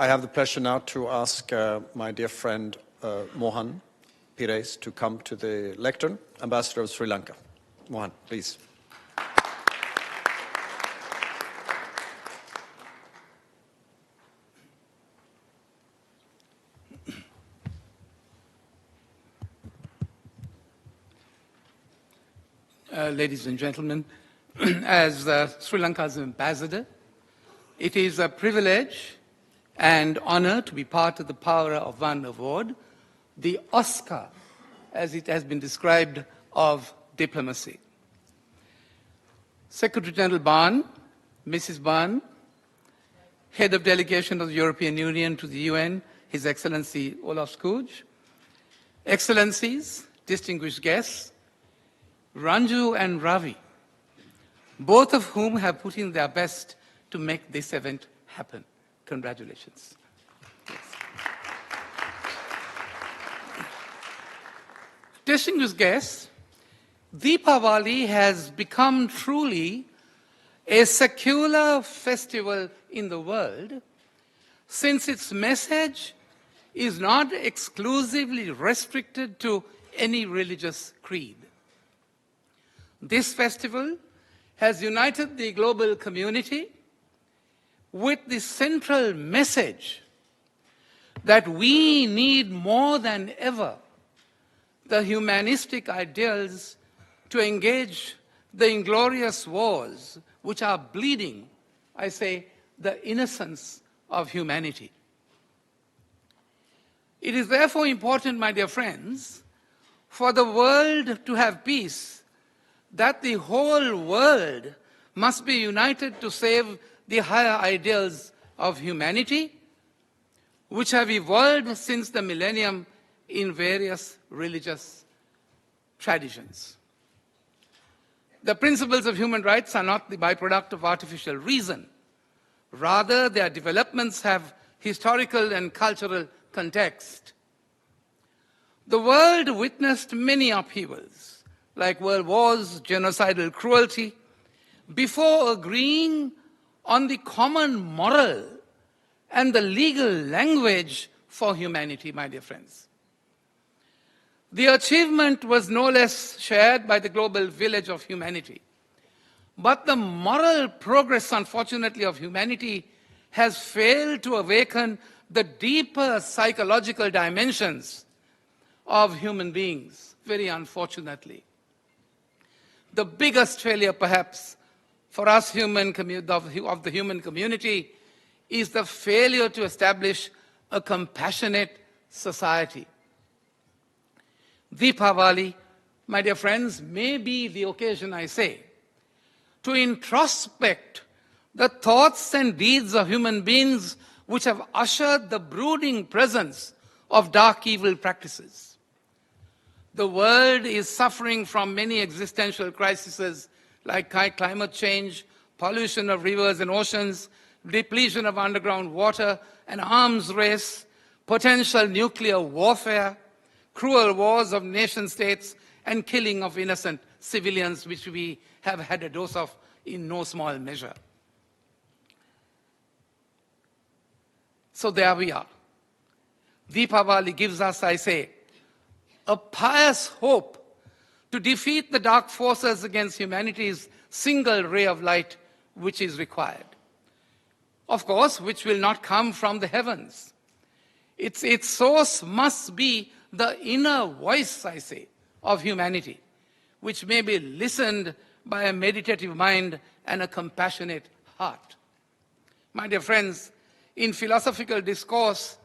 I have the pleasure now to ask my dear friend Mohan Pieris to come to the lectern, Ambassador of Sri Lanka. Mohan, please. Ladies and gentlemen, as Sri Lanka's ambassador, it is a privilege and honor to be part of the Power of One award, the Oscar, as it has been described, of diplomacy. Secretary General Ban, Mrs. Ban, Head of Delegation of the European Union to the UN, His Excellency Olaf Skogj, Excellencies, distinguished guests, Ranju and Ravi, both of whom have put in their best to make this event happen. Congratulations. Yes. Distinguished guests, Deepavali has become truly a secular festival in the world since its message is not exclusively restricted to any religious creed. This festival has united the global community with the central message that we need more than ever the humanistic ideals to engage the inglorious wars which are bleeding, I say, the innocence of humanity. It is therefore important, my dear friends, for the world to have peace, that the whole world must be united to save the higher ideals of humanity, which have evolved since the millennium in various religious traditions. The principles of human rights are not the byproduct of artificial reason. Rather, their developments have historical and cultural context. The world witnessed many upheavals, like world wars, genocidal cruelty, before agreeing on the common moral and the legal language for humanity, my dear friends. The achievement was no less shared by the global village of humanity. But the moral progress, unfortunately, of humanity has failed to awaken the deeper psychological dimensions of human beings, very unfortunately. The biggest failure, perhaps, for us of the human community is the failure to establish a compassionate society. Deepavali, my dear friends, may be the occasion, I say, to introspect the thoughts and deeds of human beings which have ushered the brooding presence of dark evil practices. The world is suffering from many existential crises like climate change, pollution of rivers and oceans, depletion of underground water, an arms race, potential nuclear warfare, cruel wars of nation-states, and killing of innocent civilians, which we have had a dose of in no small measure. So there we are. Deepavali gives us, I say, a pious hope to defeat the dark forces against humanity's single ray of light which is required. Of course, which will not come from the heavens. Its source must be the inner voice, I say, of humanity, which may be listened by a meditative mind and a compassionate heart. My dear friends, in philosophical discourse,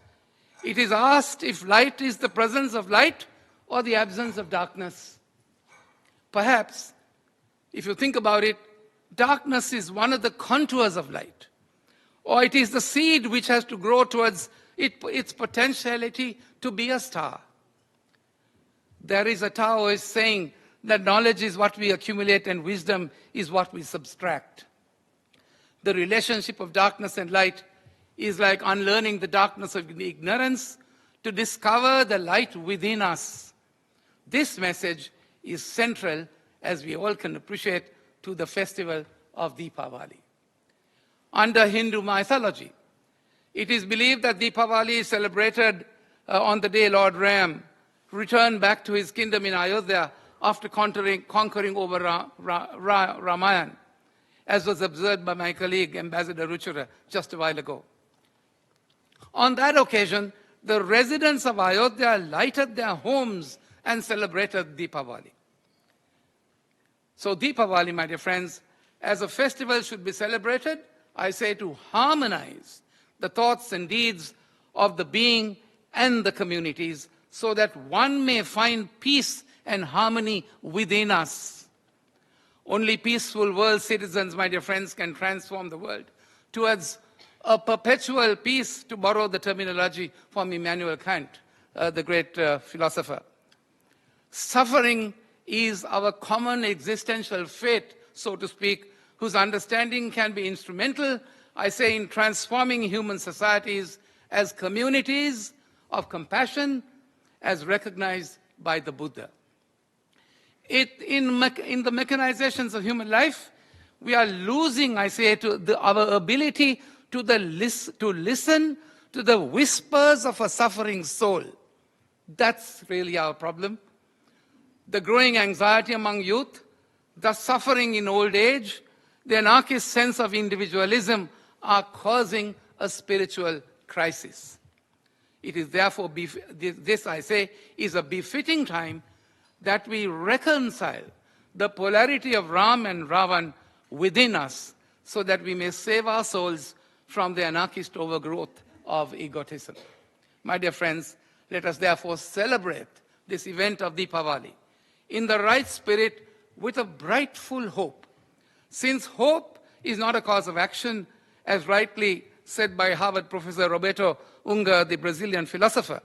it is asked if light is the presence of light or the absence of darkness. Perhaps, if you think about it, darkness is one of the contours of light, or it is the seed which has to grow towards its potentiality to be a star. There is a Taoist saying that knowledge is what we accumulate and wisdom is what we subtract. The relationship of darkness and light is like unlearning the darkness of ignorance to discover the light within us. This message is central, as we all can appreciate, to the festival of Deepavali. Under Hindu mythology, It is believed that Deepavali is celebrated on the day Lord Ram returned back to his kingdom in Ayodhya after conquering over Ramayan, as was observed by my colleague, Ambassador Ruchira, just a while ago. On that occasion, the residents of Ayodhya lighted their homes and celebrated Deepavali. So Deepavali, my dear friends, as a festival should be celebrated, I say to harmonize the thoughts and deeds of the being and the communities so that one may find peace and harmony within us. Only peaceful world citizens, my dear friends, can transform the world towards a perpetual peace, to borrow the terminology from Immanuel Kant, the great philosopher. Suffering is our common existential fate, so to speak, whose understanding can be instrumental, I say, in transforming human societies as communities of compassion as recognized by the Buddha. In the mechanizations of human life, we are losing, I say, our ability to listen to the whispers of a suffering soul. That's really our problem. The growing anxiety among youth, the suffering in old age, the anarchist sense of individualism are causing a spiritual crisis. It is therefore, this I say, is a befitting time that we reconcile the polarity of Ram and Ravan within us so that we may save our souls from the anarchist overgrowth of egotism. My dear friends, let us therefore celebrate this event of Deepavali in the right spirit with a brightful hope. Since hope is not a cause of action, as rightly said by Harvard professor Roberto Unger, the Brazilian philosopher,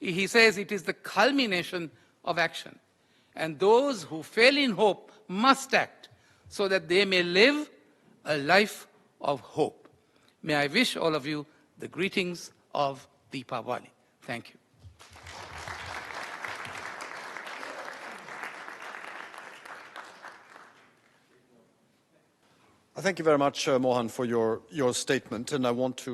he says it is the culmination of action. And those who fail in hope must act so that they may live a life of hope. May I wish all of you the greetings of Deepavali. Thank you. Thank you very much, Mohan, for your statement, and I want to